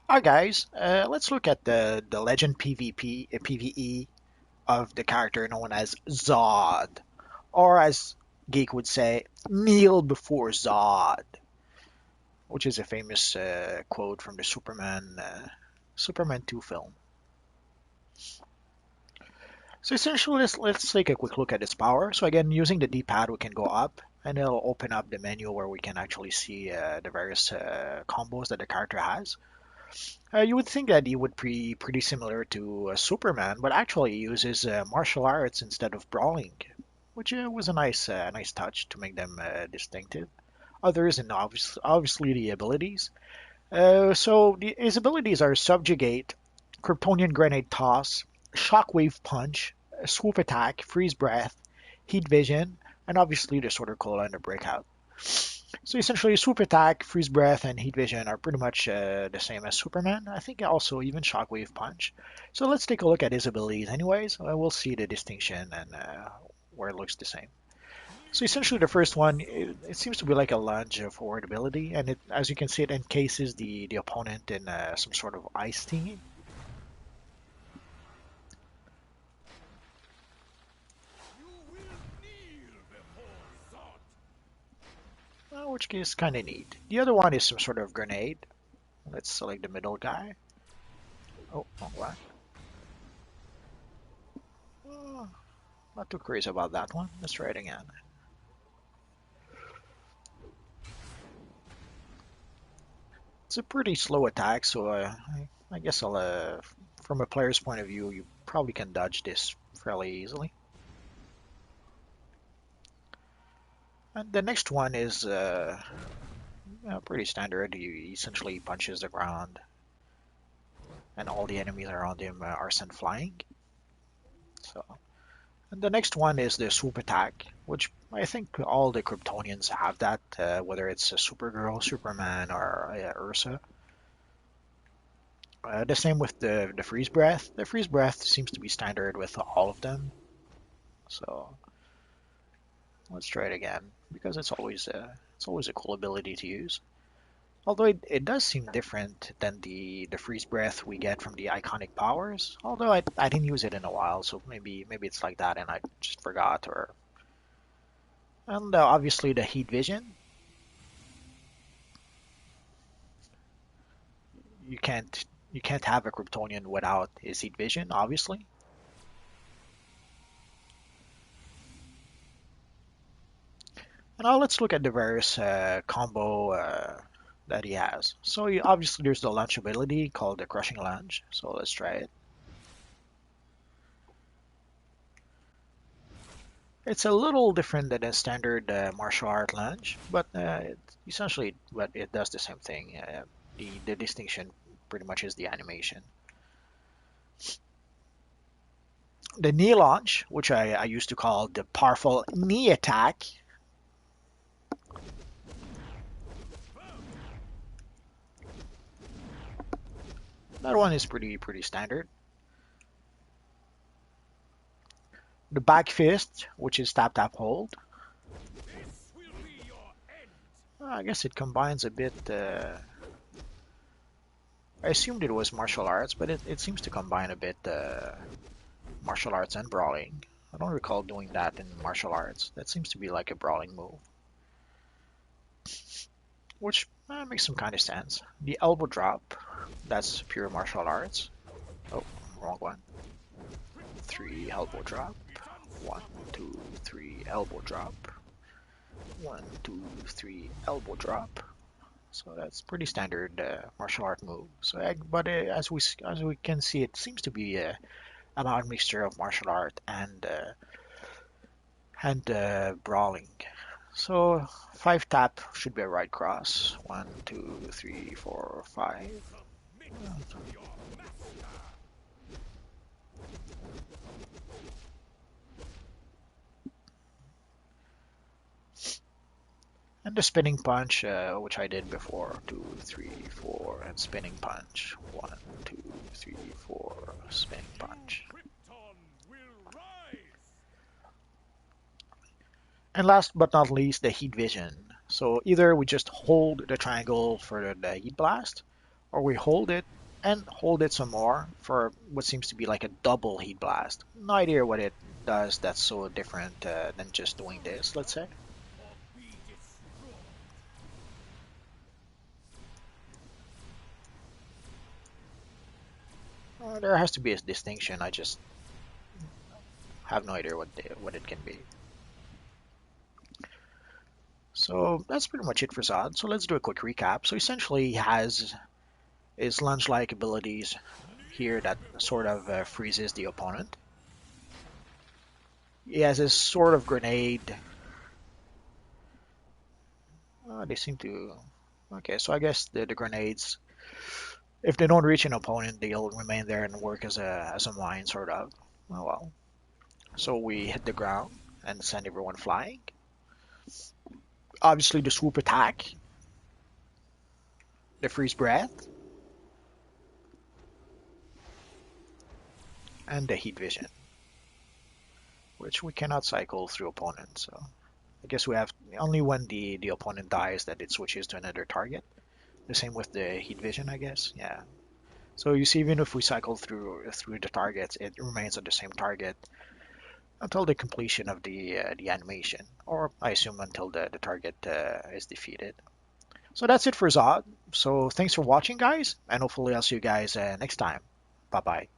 Alright guys, let's look at the legend PvE of the character known as Zod, or as Geek would say, kneel before Zod, which is a famous quote from the Superman 2 film. So essentially, let's take a quick look at its power. So again, using the D-pad, we can go up, and it'll open up the menu where we can actually see the various combos that the character has. You would think that he would be pretty similar to Superman, but actually he uses martial arts instead of brawling, which was a nice touch to make them distinctive. Others, and obviously the abilities. His abilities are Subjugate, Kryptonian Grenade Toss, Shockwave Punch, Swoop Attack, Freeze Breath, Heat Vision, and obviously the Sorter Cola and the Breakout. So essentially, Swoop Attack, Freeze Breath, and Heat Vision are pretty much the same as Superman. I think also even Shockwave Punch. So let's take a look at his abilities anyways. We'll see the distinction and where it looks the same. So essentially the first one, it seems to be like a lunge forward ability, and as you can see, it encases the opponent in some sort of ice thingy. Which is kind of neat. The other one is some sort of grenade. Let's select the middle guy. Oh, wrong one. Oh, not too crazy about that one. Let's try it again. It's a pretty slow attack, so I guess from a player's point of view, you probably can dodge this fairly easily. And the next one is pretty standard. He essentially punches the ground, and all the enemies around him are sent flying. So, and the next one is the swoop attack, which I think all the Kryptonians have that, whether it's a Supergirl, Superman, or Ursa. The same with the freeze breath. The freeze breath seems to be standard with all of them. So let's try it again because it's always a cool ability to use. Although it does seem different than the freeze breath we get from the iconic powers. Although I didn't use it in a while, so maybe it's like that and I just forgot. Or and obviously the heat vision. You can't have a Kryptonian without his heat vision, obviously. And now let's look at the various combo that he has. So obviously there's the launch ability called the crushing lunge. So let's try it. It's a little different than a standard martial art lunge, but it does the same thing. The distinction pretty much is the animation. The knee launch, which I used to call the powerful knee attack. That one is pretty standard. The back fist, which is tap tap hold. I guess it combines a bit. I assumed it was martial arts, but it seems to combine a bit martial arts and brawling. I don't recall doing that in martial arts. That seems to be like a brawling move, which makes some kind of sense. The elbow drop, that's pure martial arts. Oh, wrong one. 3 elbow drop. 1, 2, 3 elbow drop. 1, 2, 3 elbow drop. So that's pretty standard martial art move. But as we can see, it seems to be an odd mixture of martial art and brawling. So 5 tap should be a right cross. 1, 2, 3, 4, 5. And the spinning punch, which I did before. 2, 3, 4, and spinning punch. 1, 2, 3, 4, spinning punch. And last but not least, the heat vision. So either we just hold the triangle for the heat blast, or we hold it and hold it some more for what seems to be like a double heat blast. No idea what it does that's so different than just doing this, let's say. There has to be a distinction. I just have no idea what it can be. So that's pretty much it for Zod. So let's do a quick recap. So essentially, he has his lunge-like abilities here that sort of freezes the opponent. He has his sort of grenade. They seem to. Okay, so I guess the grenades, if they don't reach an opponent, they'll remain there and work as a mine, sort of. Oh well. So we hit the ground and send everyone flying. Obviously, the swoop attack, the freeze breath, and the heat vision, which we cannot cycle through opponents. So I guess we have only when the opponent dies that it switches to another target. The same with the heat vision, I guess. Yeah. So you see, even if we cycle through the targets, it remains on the same target until the completion of the animation, or I assume until the target is defeated. So that's it for Zod. So thanks for watching, guys, and hopefully I'll see you guys next time. Bye bye.